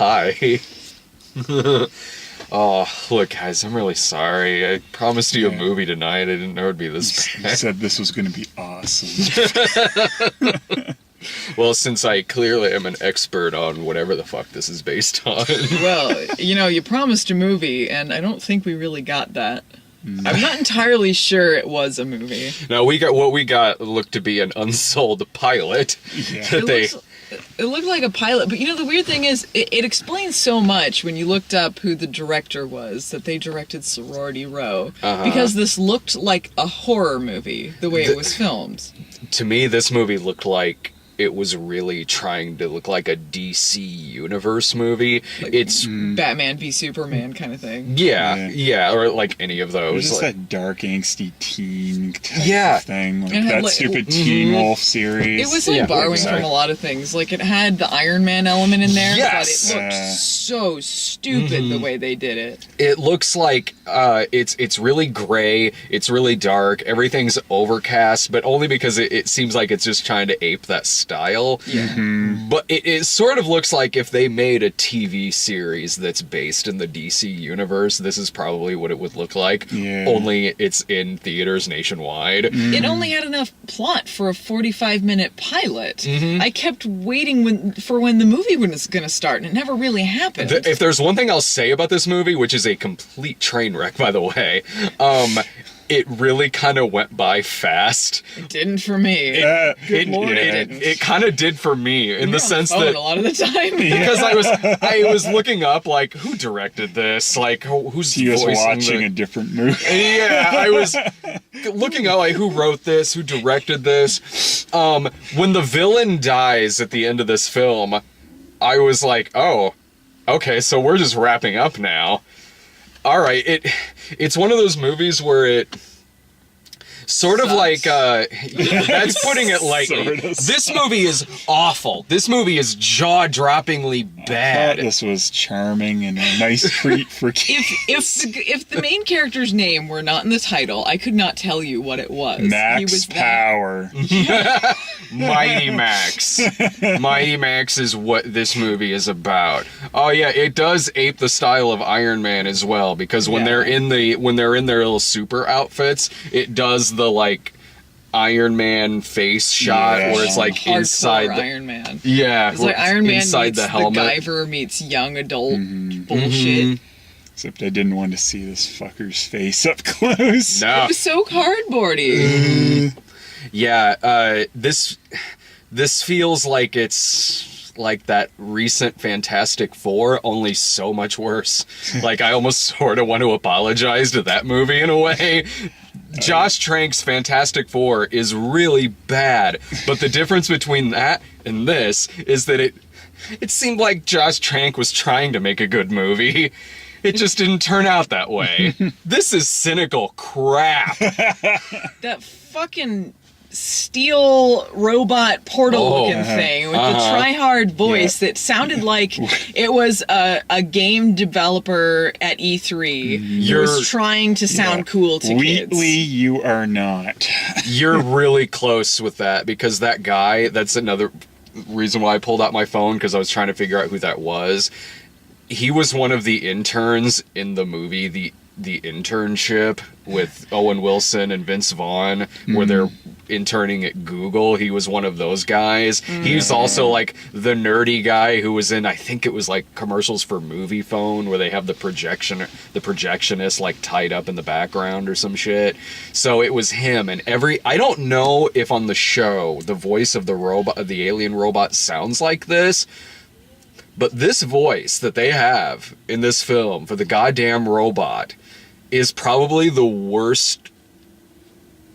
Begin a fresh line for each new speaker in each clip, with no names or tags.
Hi. Oh, look, guys, I'm really sorry. I promised you a movie tonight. I didn't know it'd be this
You
bad.
said this was going to be awesome.
Well, since I clearly am an expert on whatever the fuck this is based on.
Well, you promised a movie, and I don't think we really got that. I'm not entirely sure it was a movie.
Now, what we got looked to be an unsold pilot.
Yeah.
It looked like a pilot, but the weird thing is, it explains so much when you looked up who the director was, that they directed Sorority Row, because this looked like a horror movie, the way it was filmed.
To me, this movie looked like it was really trying to look like a DC Universe movie. It's
Batman v Superman kind of thing.
yeah, or like any of
It was
those.
just
Like,
that dark, angsty teen type
Yeah.
of thing. Like
It had,
that
like,
stupid Teen Wolf series.
It was like borrowing
exactly.
from a lot of things. Like, it had the Iron Man element in there,
Yes!
but it looked so stupid the way they did it.
it looks like it's really gray, it's really dark, everything's overcast, but only because it seems like it's just trying to ape that style. But it sort of looks like if they made a TV series that's based in the DC universe, this is probably what it would look like.
Yeah.
Only it's in theaters nationwide.
It only had enough plot for a 45-minute pilot. I kept waiting for when the movie was going to start, and it never really happened.
If there's one thing I'll say about this movie, which is a complete train wreck, by the way, it really kind of went by fast.
It didn't for me.
Good
Lord, it didn't.
It kind of did for me in
You're
the
on
sense
phone
that
a lot of the time.
because I was looking up like who directed this, like who's
He was
voicing
watching a different movie.
Yeah, I was looking up like who wrote this, who directed this. When the villain dies at the end of this film, I was like, oh, okay, so we're just wrapping up now. All right, it's one of those movies where it sort of
Sucks.
like that's putting it lightly.
Sort of
This movie is awful. This movie is jaw-droppingly
I thought
bad.
this was charming and a nice treat for kids.
If the main character's name were not in the title, I could not tell you what it was. He
Max
was that.
Power.
Mighty Max. Mighty Max is what this movie is about. Oh yeah, it does ape the style of Iron Man as well, because when they're in their little super outfits, it does the like Iron Man face shot
Yeah.
where it's like
Hardcore
inside the
Iron Man.
yeah,
It's like Iron Man
inside
meets
the helmet.
Guyver meets young adult bullshit.
Except I didn't want to see this fucker's face up close.
No.
It was so cardboardy.
Yeah, this feels like it's like that recent Fantastic Four, only so much worse. Like, I almost sort of want to apologize to that movie in a way. Josh Trank's Fantastic Four is really bad, but the difference between that and this is that it seemed like Josh Trank was trying to make a good movie. It just didn't turn out that way. This is cynical crap.
That fucking steel robot portal looking thing with the try-hard voice that sounded like it was a game developer at E3 who was trying to sound cool to kids.
Wheatley, you are not.
You're really close with that, because that guy, that's another reason why I pulled out my phone, because I was trying to figure out who that was. He was one of the interns in the movie, the Internship, with Owen Wilson and Vince Vaughn, where they're interning at Google. He was one of those guys. He's also like the nerdy guy who was in, I think it was like commercials for Movie Phone, where they have the projectionist like tied up in the background or some shit. So it was him, and I don't know if on the show the voice of the alien robot sounds like this. But this voice that they have in this film for the goddamn robot is probably the worst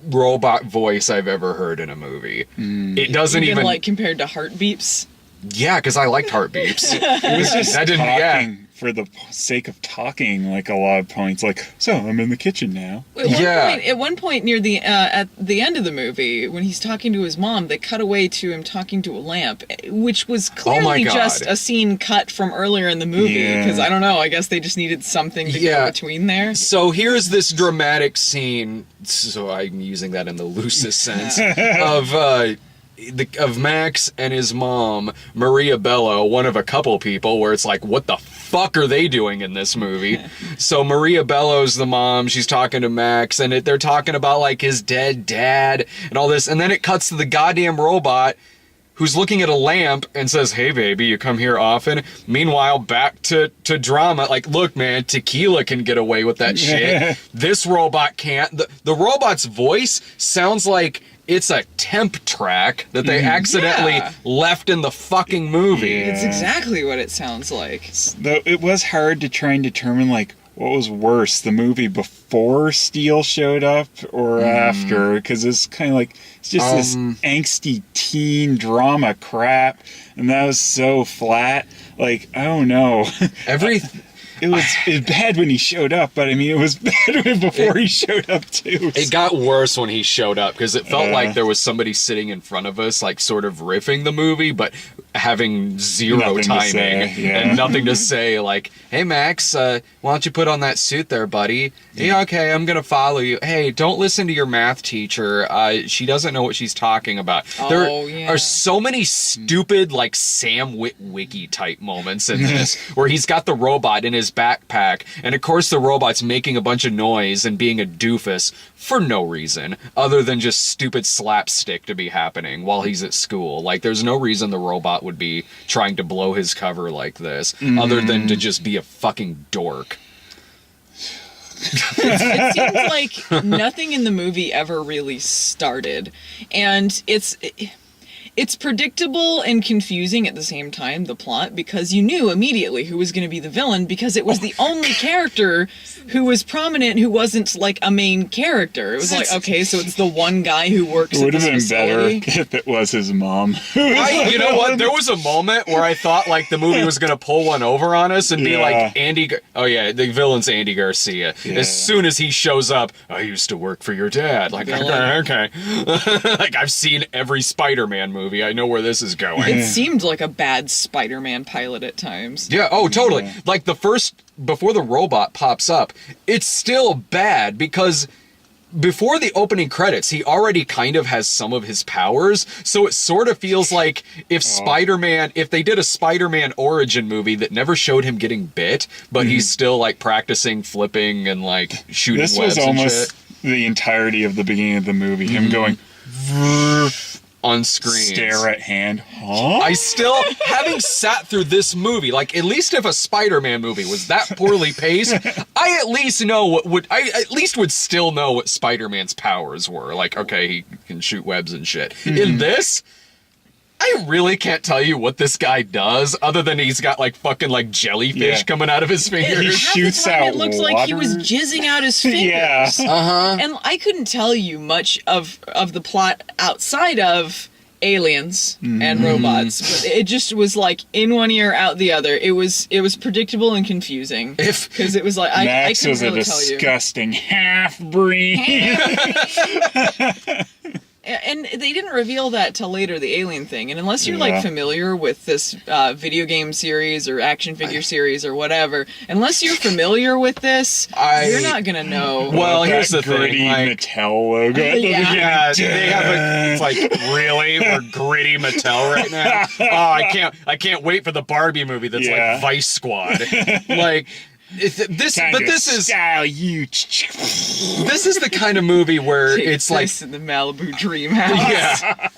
robot voice I've ever heard in a movie. It doesn't even
like compared to Heartbeeps.
Yeah, because I liked Heartbeeps.
It was just
That didn't-
talking for the sake of talking, like a lot of points. Like, so I'm in the kitchen now.
At one point near the at the end of the movie, when he's talking to his mom, they cut away to him talking to a lamp, which was clearly
God.
just a scene cut from earlier in the movie.
Yeah.
Because I don't know, I guess they just needed something to go between there.
So here's this dramatic scene, so I'm using that in the loosest sense, of of Max and his mom, Maria Bello, one of a couple people where it's like, what the fuck are they doing in this movie? So Maria Bello's the mom, she's talking to Max, and they're talking about like his dead dad and all this, and then it cuts to the goddamn robot who's looking at a lamp and says, hey baby, you come here often? Meanwhile, back to drama. Like, look man, Tequila can get away with that shit. This robot can't. The robot's voice sounds like it's a temp track that they accidentally left in the fucking movie.
It's exactly what it sounds like.
Though it was hard to try and determine, like, what was worse, the movie before Steele showed up or after? Because it's kind of like, it's just this angsty teen drama crap, and that was so flat. Like, I don't know. It was bad when he showed up, but I mean, it was bad before he showed up too.
It got worse when he showed up because it felt like there was somebody sitting in front of us, like sort of riffing the movie, but having zero timing and nothing to say. Like, hey Max, why don't you put on that suit there, buddy? Yeah, okay, I'm gonna follow you. Hey, don't listen to your math teacher. She doesn't know what she's talking about. There are so many stupid, like Sam Witwicky type moments in this, where he's got the robot in his backpack, and of course the robot's making a bunch of noise and being a doofus for no reason other than just stupid slapstick to be happening while he's at school. Like, there's no reason the robot would be trying to blow his cover like this other than to just be a fucking dork.
It seems like nothing in the movie ever really started, and it's predictable and confusing at the same time, the plot, because you knew immediately who was going to be the villain, because it was the only character who was prominent who wasn't like a main character. It was like, okay, so it's the one guy who works at this facility.
It would have been better if it was his mom.
You know what? There was a moment where I thought like the movie was going to pull one over on us and be like, oh yeah, the villain's Andy Garcia. As soon as he shows up, I used to work for your dad. Like, okay. Like, I've seen every Spider-Man movie. I know where this is going.
It seemed like a bad Spider-Man pilot at times.
Yeah, oh, totally. Yeah. Like, before the robot pops up, it's still bad because before the opening credits, he already kind of has some of his powers, so it sort of feels like if they did a Spider-Man origin movie that never showed him getting bit, but he's still, like, practicing flipping and, like, shooting webs and shit. This was almost
the entirety of the beginning of the movie, him going
on screen.
Stare at hand. Huh?
I still, having sat through this movie, like, at least if a Spider-Man movie was that poorly paced, I at least would still know what Spider-Man's powers were. Like, okay, he can shoot webs and shit. In this, I really can't tell you what this guy does, other than he's got, like, fucking, like, jellyfish coming out of his fingers.
He shoots out
it looked
water.
like he was jizzing out his fingers. And I couldn't tell you much of the plot outside of aliens and robots, but it just was like in one ear, out the other. It was predictable and confusing. Because it was like, I couldn't really tell you.
Max was a disgusting half-breed.
And they didn't reveal that till later, the alien thing. And unless you're like familiar with this video game series or action figure series or whatever, unless you're familiar with this, you're not gonna know.
Well, here's the
gritty
thing, like,
Mattel logo.
they have it's like, really, we're gritty Mattel right now. Oh, I can't wait for the Barbie movie that's like Vice Squad. Like. This is the kind of movie where it's like
in the Malibu Dream House.
Yeah.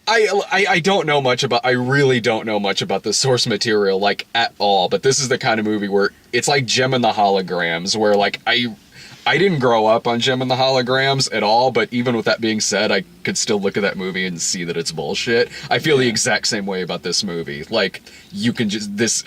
I don't know much about. I really don't know much about the source material, like, at all. But this is the kind of movie where it's like Gem and the Holograms, where, like, I didn't grow up on Gem and the Holograms at all, but even with that being said, I could still look at that movie and see that it's bullshit. I feel the exact same way about this movie. Like, you can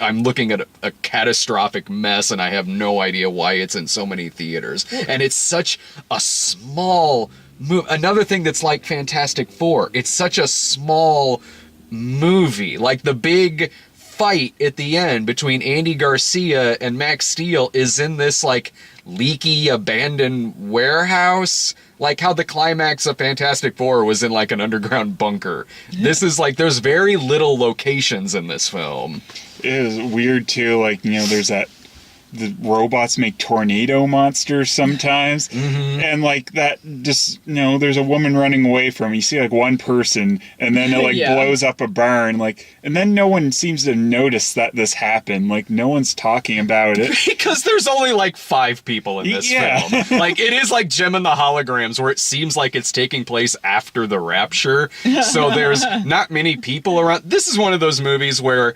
I'm looking at a catastrophic mess, and I have no idea why it's in so many theaters. And it's such a small movie. Another thing that's like Fantastic Four, it's such a small movie. Like, the big fight at the end between Andy Garcia and Max Steel is in this, like, leaky, abandoned warehouse. Like how the climax of Fantastic Four was in, like, an underground bunker. This is, like, there's very little locations in this film.
It is weird, too. Like, you know, there's that the robots make tornado monsters sometimes, and like that just there's a woman running away from. You see like one person, and then it like blows up a barn, like, and then no one seems to notice that this happened. Like no one's talking about it
because there's only like 5 people in this film. Like it is like Gem and the Holograms, where it seems like it's taking place after the rapture, so there's not many people around. This is one of those movies where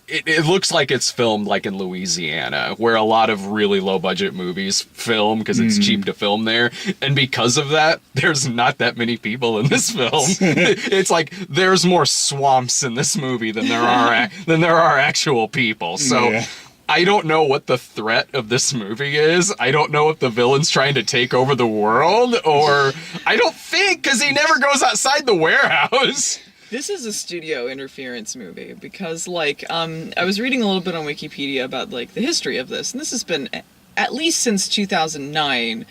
it looks like it's filmed like in Louisiana, where a lot of really low budget movies film because it's cheap to film there. And because of that, there's not that many people in this film. It's like there's more swamps in this movie than there are actual people. So I don't know what the threat of this movie is. I don't know if the villain's trying to take over the world, or I don't think, because he never goes outside the warehouse.
This is a studio interference movie because, like, I was reading a little bit on Wikipedia about, like, the history of this, and this has been, at least since 2009,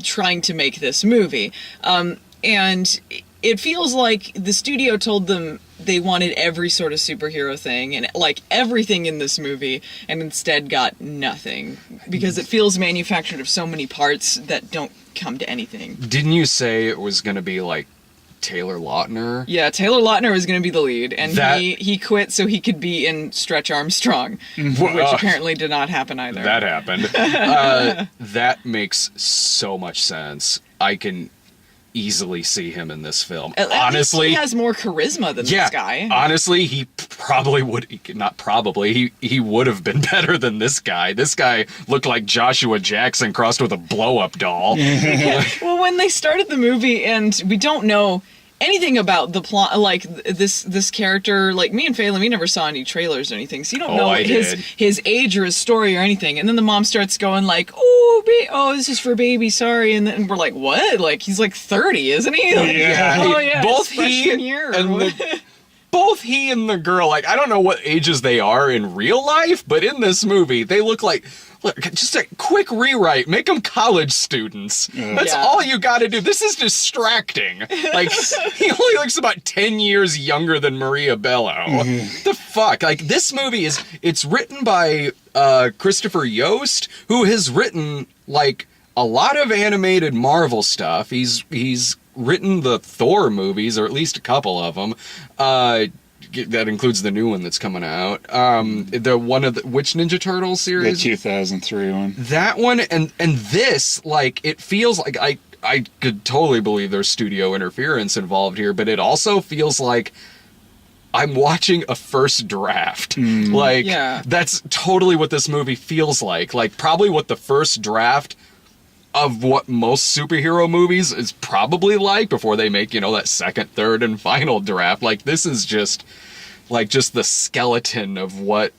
trying to make this movie. And it feels like the studio told them they wanted every sort of superhero thing and, like, everything in this movie, and instead got nothing, because it feels manufactured of so many parts that don't come to anything.
Didn't you say it was going to be, like, Taylor Lautner?
Yeah, Taylor Lautner was going to be the lead, and he quit so he could be in Stretch Armstrong, which apparently did not happen either.
That happened. That makes so much sense. I can easily see him in this film.
Honestly, he has more charisma than this guy.
Honestly, he probably would, not probably, he would have been better than this guy. This guy looked like Joshua Jackson crossed with a blow-up doll.
Well, when they started the movie, and we don't know anything about the plot, like this character, like me and Phelan, we never saw any trailers or anything, so you don't know his age or his story or anything. And then the mom starts going like, "Oh, this is for baby, sorry," and then we're like, "What?" Like he's like 30, isn't he? Like,
both he and the girl, like I don't know what ages they are in real life, but in this movie they look like. Look, just a quick rewrite. Make them college students. That's all you got to do. This is distracting. Like, he only looks about 10 years younger than Maria Bello. The fuck? Like, this movie it's written by Christopher Yost, who has written, like, a lot of animated Marvel stuff. He's written the Thor movies, or at least a couple of them. That includes the new one that's coming out. The one of which Ninja Turtles series?
The 2003 one.
That one, and this, like, it feels like I could totally believe there's studio interference involved here, but it also feels like I'm watching a first draft. Like, that's totally what this movie feels like. Like, probably what the first draft of what most superhero movies is probably like before they make, that second, third, and final draft. Like, this is just the skeleton of what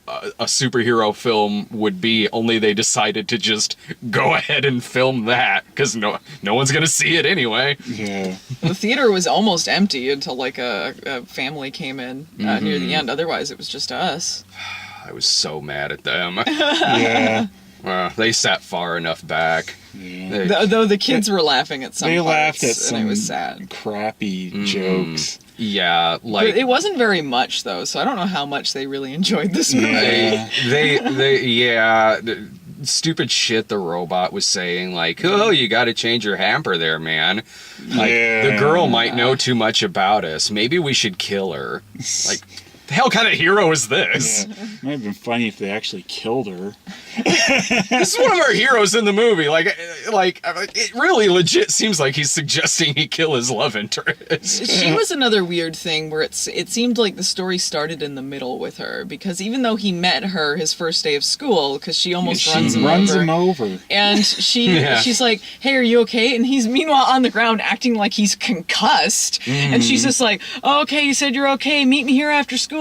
a superhero film would be, only they decided to just go ahead and film that, because no one's gonna see it anyway.
Yeah.
The theater was almost empty until, like, a family came in near the end. Otherwise, it was just us.
I was so mad at them.
Yeah.
They sat far enough back.
Yeah.
Though the kids were laughing at some
They
parts,
laughed at some
and it was sad.
crappy jokes.
Yeah, like...
But it wasn't very much, though, so I don't know how much they really enjoyed this movie.
The stupid shit the robot was saying, like, "Oh, you gotta change your hamper there, man. Like, the girl might know too much about us. Maybe we should kill her." Like... The hell kind of hero is this?
Yeah. Might have been funny if they actually killed her.
This is one of our heroes in the movie. Like, it really legit seems like he's suggesting he kill his love interest.
She was another weird thing where it seemed like the story started in the middle with her, because even though he met her his first day of school, because she almost runs him over. And she's like, "Hey, are you okay?" And he's meanwhile on the ground acting like he's concussed. And she's just like, "Oh, okay, you said you're okay. Meet me here after school."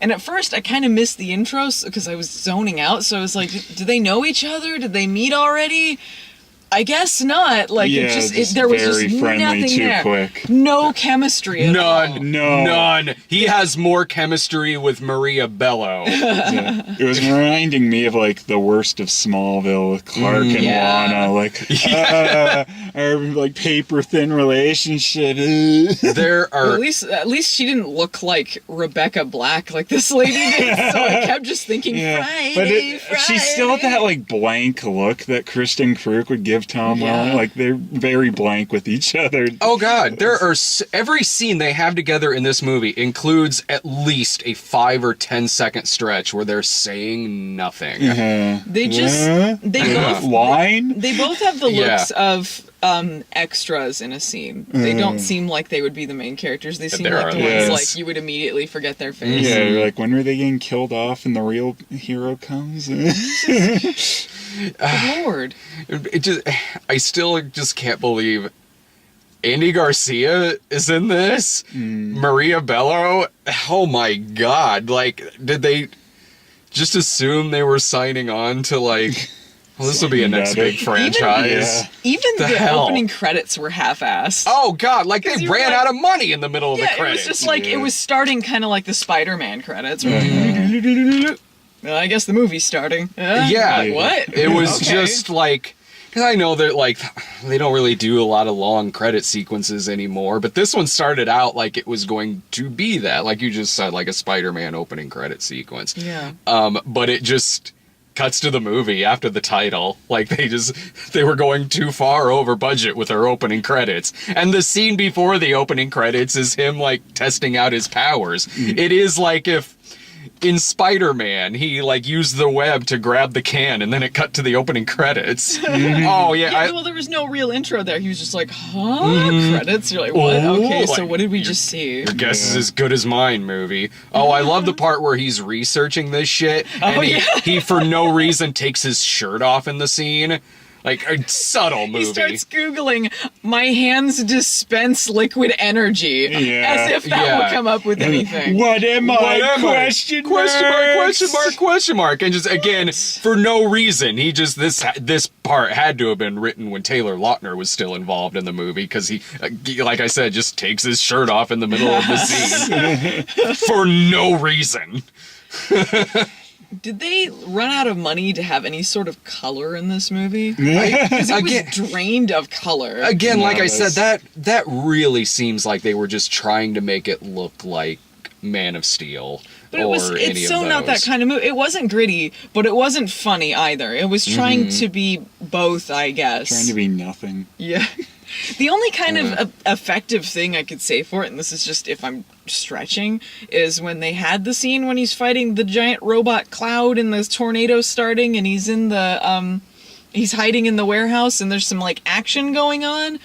And at first I kind of missed the intros because I was zoning out, so I was like, do they know each other? Did they meet already? I guess not. Like,
Yeah,
there was
very
just
friendly
nothing
too
there.
quick.
No chemistry at all.
None. He has more chemistry with Maria Bello.
Yeah. It was reminding me of like the worst of Smallville with Clark and
Yeah.
Lana, like our like paper thin relationship.
There are
At least she didn't look like Rebecca Black like this lady did. So I kept just thinking, Friday.
She still had that like blank look that Kristen Krug would give Tom
Yeah.
Welling. Like they're very blank with each other.
Oh God, there are every scene they have together in this movie includes at least a 5 or 10 second stretch where they're saying nothing.
They just they both
line.
they both have the
Yeah.
looks of extras in a scene. They don't seem like they would be the main characters. They seem
There
like
are
the
those.
ones like you would immediately forget their face.
Yeah, you're like, when are they getting killed off and the real hero comes?
Good Lord.
It just, I still just can't believe Andy Garcia is in this. Maria Bello. Oh my God! Like, did they just assume they were signing on to like? Well, this will be a next
Better.
big franchise.
Yeah.
Even
The
the
hell?
opening credits were half-assed.
Oh God! Like they
'Cause you were
ran
like-
out of money in the middle of
yeah,
the credits.
it was just like
Yeah.
it was starting kind of like the Spider-Man credits. Well, I guess the movie's starting.
Yeah.
Like, what?
It was
Okay.
just like, because I know that like they don't really do a lot of long credit sequences anymore, but this one started out like it was going to be that, like you just said, like a Spider-Man opening credit sequence.
Yeah.
But it just cuts to the movie after the title. Like they were going too far over budget with their opening credits. And the scene before the opening credits is him like testing out his powers. It is like if in Spider-Man, he like used the web to grab the can, and then it cut to the opening credits. Oh yeah,
Yeah, well, there was no real intro there. He was just like, huh? Credits? You're like, what?
Oh,
Okay, so
like,
what did we just see?
your guess is as good as mine, movie. Oh, I love the part where he's researching this shit, and he for no reason takes his shirt off in the scene. Like a subtle movie.
He starts Googling, my hands dispense liquid energy.
Yeah.
As if that
Yeah.
would come up with anything.
What am I?
What am I?
Question
Question mark,
marks.
question mark, question mark. And just again, for no reason, he just this part had to have been written when Taylor Lautner was still involved in the movie, because he, like I said, just takes his shirt off in the middle of the scene for no reason.
Did they run out of money to have any sort of color in this movie? Because it
Again-
was drained of color.
Again, like
No,
I said,
that's-
that really seems like they were just trying to make it look like Man of Steel.
But
or
it's
any
so
of
not that
those.
kind of movie. It wasn't gritty, but it wasn't funny either. It was trying to be both, I guess.
Trying to be nothing.
Yeah. The only kind of effective thing I could say for it, and this is just if I'm stretching, is when they had the scene when he's fighting the giant robot cloud and the tornado starting, and he's in the he's hiding in the warehouse and there's some like action going on.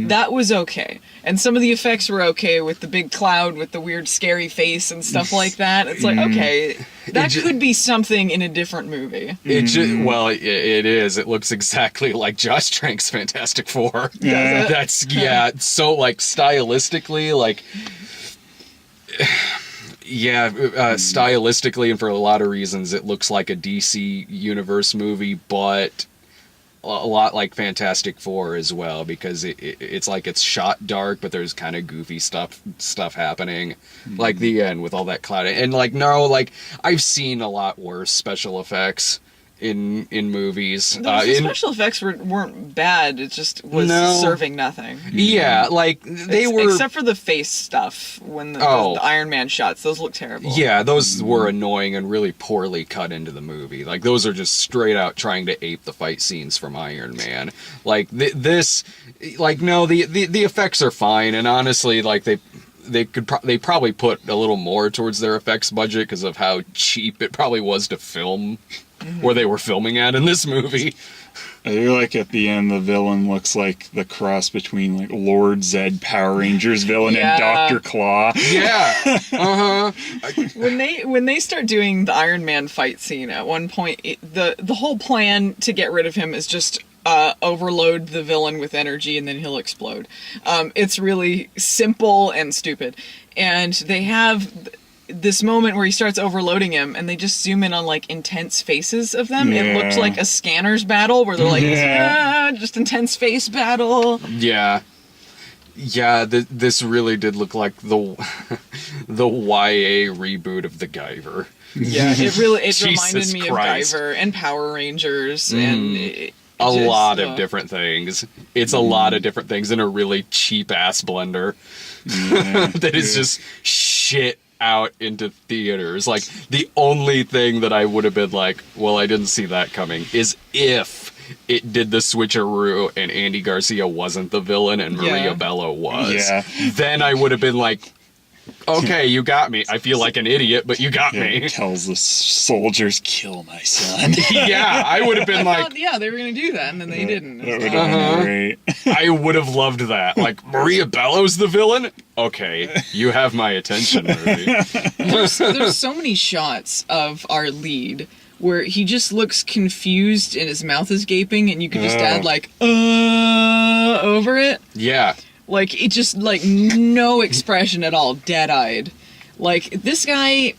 That was okay. And some of the effects were okay with the big cloud with the weird scary face and stuff like that. It's like, okay, that could be something in a different movie.
It well, it is. It looks exactly like Josh Trank's Fantastic Four.
Yeah.
That's so like stylistically, like stylistically, and for a lot of reasons, it looks like a DC Universe movie, but a lot like Fantastic Four as well, because it's like it's shot dark, but there's kind of goofy stuff happening, like the end with all that cloud. And like I've seen a lot worse special effects in movies.
The special effects weren't bad. It just was serving nothing.
Yeah, like they were.
Except for the face stuff when the Iron Man shots. Those look terrible.
Yeah, those were annoying and really poorly cut into the movie. Like those are just straight out trying to ape the fight scenes from Iron Man. Like the effects are fine, and honestly, like they probably put a little more towards their effects budget because of how cheap it probably was to film where they were filming at in this movie.
I feel like at the end the villain looks like the cross between like Lord Zed Power Rangers villain and Dr. Claw.
Yeah.
When they start doing the Iron Man fight scene at one point, the whole plan to get rid of him is just overload the villain with energy and then he'll explode. It's really simple and stupid. And they have this moment where he starts overloading him, and they just zoom in on like intense faces of them. It looked like a scanners battle where they're like, just intense face battle.
Yeah. Yeah, this really did look like the YA reboot of the Guyver.
Yeah, it reminded
Jesus
me
Christ.
of Guyver and Power Rangers and
A lot of different things. It's a lot of different things in a really cheap ass blender that is just shit out into theaters. Like, the only thing that I would have been like, well, I didn't see that coming, is if it did the switcheroo and Andy Garcia wasn't the villain and Maria Bello was.
Yeah.
Then I would have been like, okay, you got me. I feel like an idiot, but you got me.
Tells the soldiers, kill my son.
Yeah, I would have been
I
like,
thought, they were going to do that, and then they didn't.
That would have been great.
I would have loved that. Like, Maria Bello's the villain? Okay, you have my attention, movie.
There's so many shots of our lead where he just looks confused and his mouth is gaping, and you could just add like over it.
Yeah.
Like, it just, like, no expression at all, dead-eyed. Like, this guy,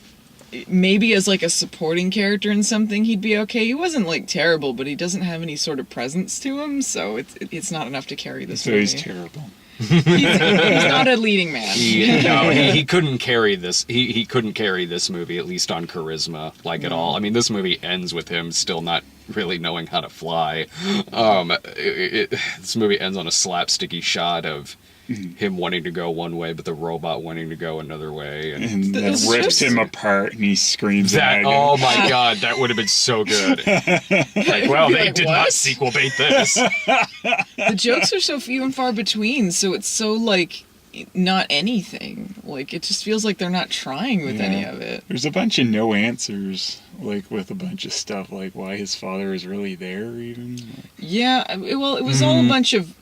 maybe as, like, a supporting character in something, he'd be okay. He wasn't, like, terrible, but he doesn't have any sort of presence to him, so it's not enough to carry this movie.
He's terrible.
He's not a leading man.
He couldn't carry this. He couldn't carry this movie, at least on charisma, like, at all. I mean, this movie ends with him still not really knowing how to fly. This movie ends on a slapsticky shot of him wanting to go one way, but the robot wanting to go another way,
And that rips him apart, and he screams
that.
at
Oh my god, that would have been so good. Like, well, they
like,
did
what?
not sequel bait this.
The jokes are so few and far between, so it's so, like, not anything. Like, it just feels like they're not trying with any of it.
There's a bunch of no answers, like, with a bunch of stuff, like why his father is really there, even.
Yeah, well, it was all a bunch of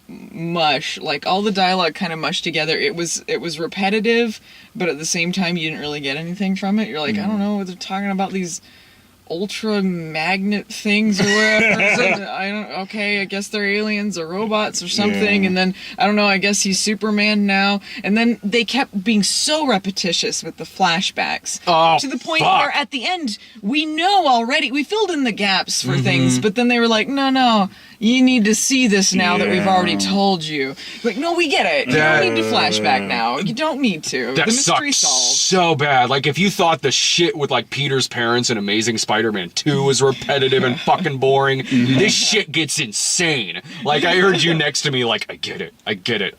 mush. Like, all the dialogue kind of mushed together. It was repetitive, but at the same time, you didn't really get anything from it. You're like, I don't know, they're talking about these ultra magnet things or whatever. I guess they're aliens or robots or something.
Yeah.
And then, I don't know, I guess he's Superman now. And then they kept being so repetitious with the flashbacks.
Oh,
to the point
fuck.
where at the end, we know already, we filled in the gaps for things, but then they were like, no, you need to see this now that we've already told you. Like, no, we get it. You don't need to flashback now. You don't need to.
That
The mystery
sucks
solved.
so bad. Like, if you thought the shit with, like, Peter's parents in Amazing Spider-Man 2 was repetitive and fucking boring, this shit gets insane. Like, I heard you next to me, like, I get it, I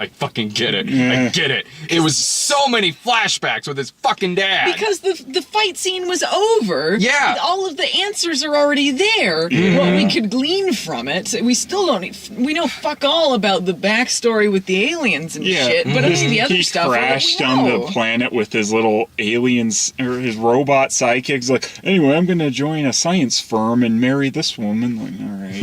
fucking get it, I get it. It was so many flashbacks with his fucking dad.
Because the fight scene was over.
Yeah.
All of the answers are already there. What we could glean from it. We still don't. We know fuck all about the backstory with the aliens and shit. But any of the other
He
stuff,
crashed
we
on
know.
the planet with his little aliens, or his robot sidekicks. Like, anyway, I'm gonna join a science firm and marry this woman. Like, all right.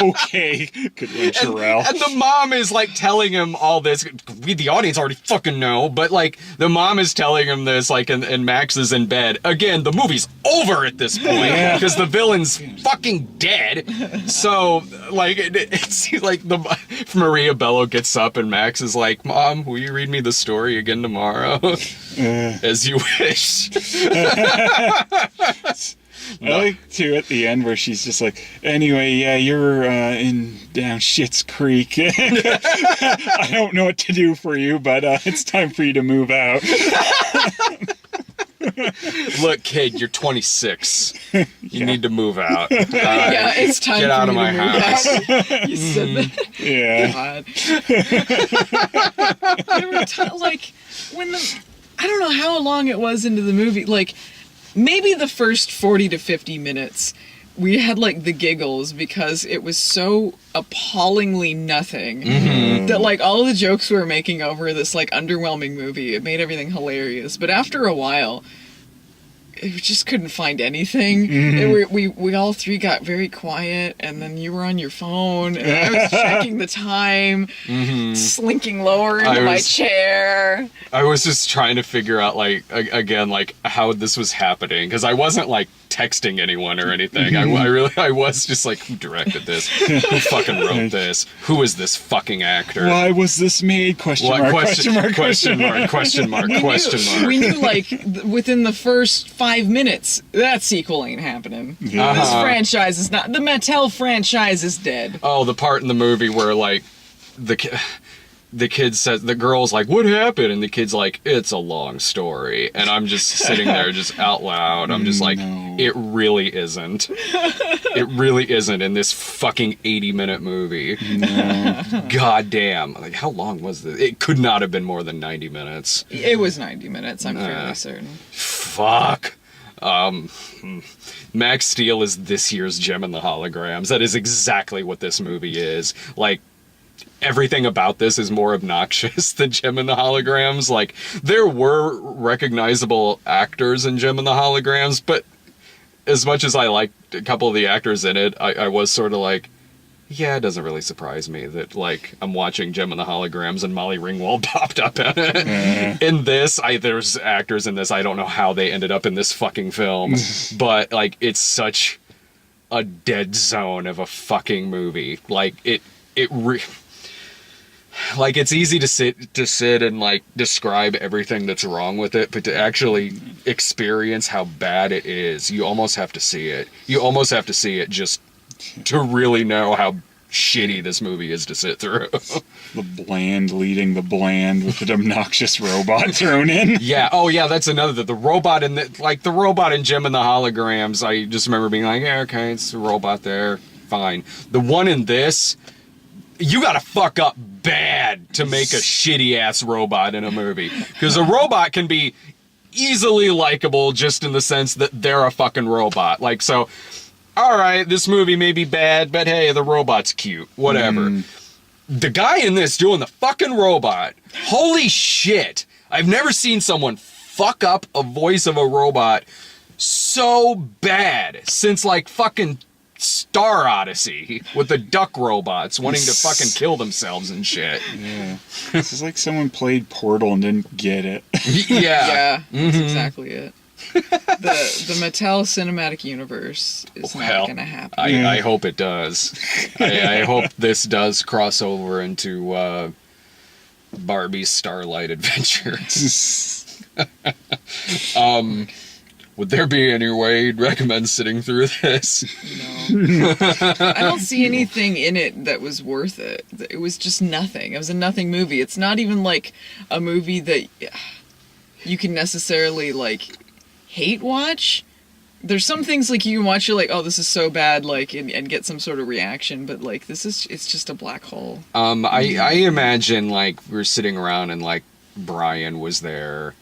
Okay. Good one, Sherelle.
And the mom is, like, telling him all this. We, the audience, already fucking know, but, like, the mom is telling him this, like, and Max is in bed. Again, the movie's over at this point, because the villain's fucking dead. So, like, it's like Maria Bello gets up, and Max is like, Mom, will you read me the story again tomorrow? As you wish.
I like, too, at the end where she's just like, anyway, yeah, you're down Schitt's Creek. I don't know what to do for you, but it's time for you to move out.
Look, kid, you're 26. You need to move out.
Yeah, it's time
Get
for
out
you
of my
to move
house.
out. You said that.
Yeah.
God. There were like, when I don't know how long it was into the movie, like, maybe the first 40 to 50 minutes, we had, like, the giggles because it was so appallingly nothing that, like, all the jokes we were making over this, like, underwhelming movie, it made everything hilarious. But after a while, we just couldn't find anything. We all three got very quiet, and then you were on your phone, and I was checking the time, slinking lower into my chair.
I was just trying to figure out, like, again, like, how this was happening, because I wasn't, like, texting anyone or anything. I was just like, who directed this? Who fucking wrote this? Who is this fucking actor?
Why was this made? Question mark.
We knew, like, within the first 5 minutes, that sequel ain't happening. Yeah. This franchise is not... The Mattel franchise is dead.
Oh, the part in the movie where, like, the kid says, the girl's like, what happened? And the kid's like, it's a long story. And I'm just sitting there just out loud. I'm just like, it really isn't. It really isn't in this fucking 80-minute movie. No. God damn. Like, how long was this? It could not have been more than 90 minutes.
It was 90 minutes, I'm fairly certain.
Fuck. Max Steel is this year's Gem and the Holograms. That is exactly what this movie is. Like, everything about this is more obnoxious than Gem and the Holograms. Like, there were recognizable actors in Gem and the Holograms, but as much as I liked a couple of the actors in it, I was sort of like, yeah, it doesn't really surprise me that, like, I'm watching Gem and the Holograms and Molly Ringwald popped up in it. In this, there's actors in this, I don't know how they ended up in this fucking film, but, like, it's such a dead zone of a fucking movie. Like, like, it's easy to sit and, like, describe everything that's wrong with it, but to actually experience how bad it is, you almost have to see it. You almost have to see it just to really know how shitty this movie is to sit through.
The bland leading the bland with an obnoxious robot thrown in.
Yeah. Oh, yeah. That's another. The robot in the robot in Gem and the Holograms. I just remember being like, yeah, okay, it's a robot there, fine. The one in this, you gotta fuck up bad to make a shitty ass robot in a movie, because a robot can be easily likable just in the sense that they're a fucking robot. Like, so, all right, this movie may be bad, but hey, the robot's cute, whatever. The guy in this doing the fucking robot, holy shit, I've never seen someone fuck up a voice of a robot so bad since, like, fucking Star Odyssey with the duck robots wanting to fucking kill themselves and shit.
Yeah. This is like someone played Portal and didn't get it.
Yeah. That's exactly it. The Mattel Cinematic Universe is not going to happen.
I hope it does. I hope this does cross over into Barbie's Starlight Adventure. Would there be any way you'd recommend sitting through this?
No. I don't see anything in it that was worth it. It was just nothing. It was a nothing movie. It's not even like a movie that you can necessarily, like, hate watch. There's some things, like, you can watch, you're like, oh, this is so bad, like, and get some sort of reaction, but, like, it's just a black hole.
I imagine, like, we're sitting around and, like, Brian was there.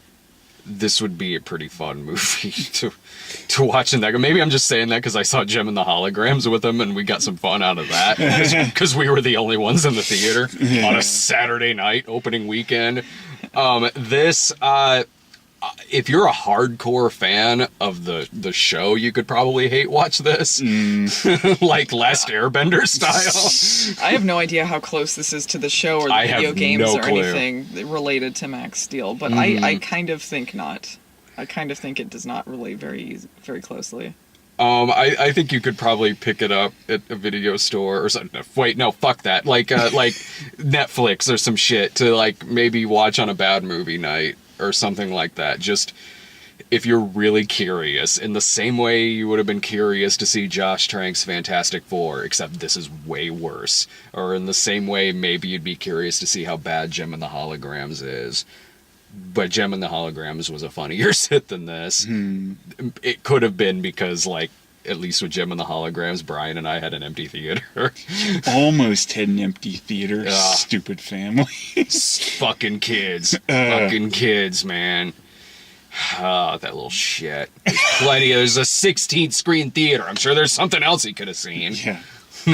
This would be a pretty fun movie to watch in that. Maybe I'm just saying that because I saw Gem and the Holograms with him and we got some fun out of that because we were the only ones in the theater on a Saturday night opening weekend. If you're a hardcore fan of the show, you could probably hate watch this. Like Last Airbender style.
I have no idea how close this is to the show or the video games or anything related to Max Steel, but I kind of think not. I kind of think it does not relate very closely.
I think you could probably pick it up at a video store or something. Wait, no, fuck that. Like Netflix or some shit to, like, maybe watch on a bad movie night or something like that. Just if you're really curious, in the same way you would have been curious to see Josh Trank's Fantastic Four, except this is way worse. Or in the same way maybe you'd be curious to see how bad Gem and the Holograms is. But Gem and the Holograms was a funnier sit than this. It could have been because, like, at least with Gem and the Holograms, Brian and I had an empty theater.
Almost had an empty theater. Stupid family.
Fucking kids. Fucking kids, man. That little shit. There's a 16-screen theater. I'm sure there's something else he could have seen.
Yeah.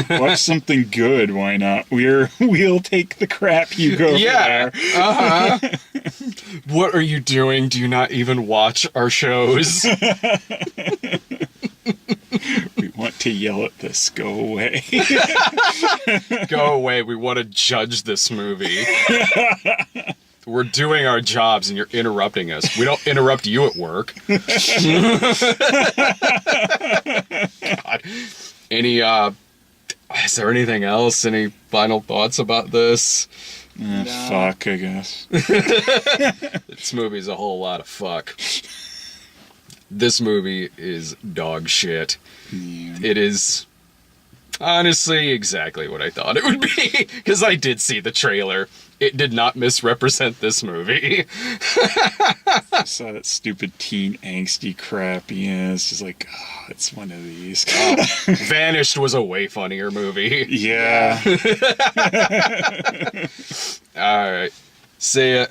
Watch something good, why not? We'll take the crap you go there.
What are you doing? Do you not even watch our shows?
We want to yell at this. Go away.
Go away. We want to judge this movie. We're doing our jobs and you're interrupting us. We don't interrupt you at work. God. Any, is there anything else? Any final thoughts about this?
Fuck, I guess.
This movie's a whole lot of fuck. This movie is dog shit.
Yeah.
It is honestly exactly what I thought it would be, because I did see the trailer. It did not misrepresent this movie.
I saw that stupid teen angsty crap. Yeah, it's just like, oh, it's one of these.
Vanished was a way funnier movie.
Yeah.
All right. See ya.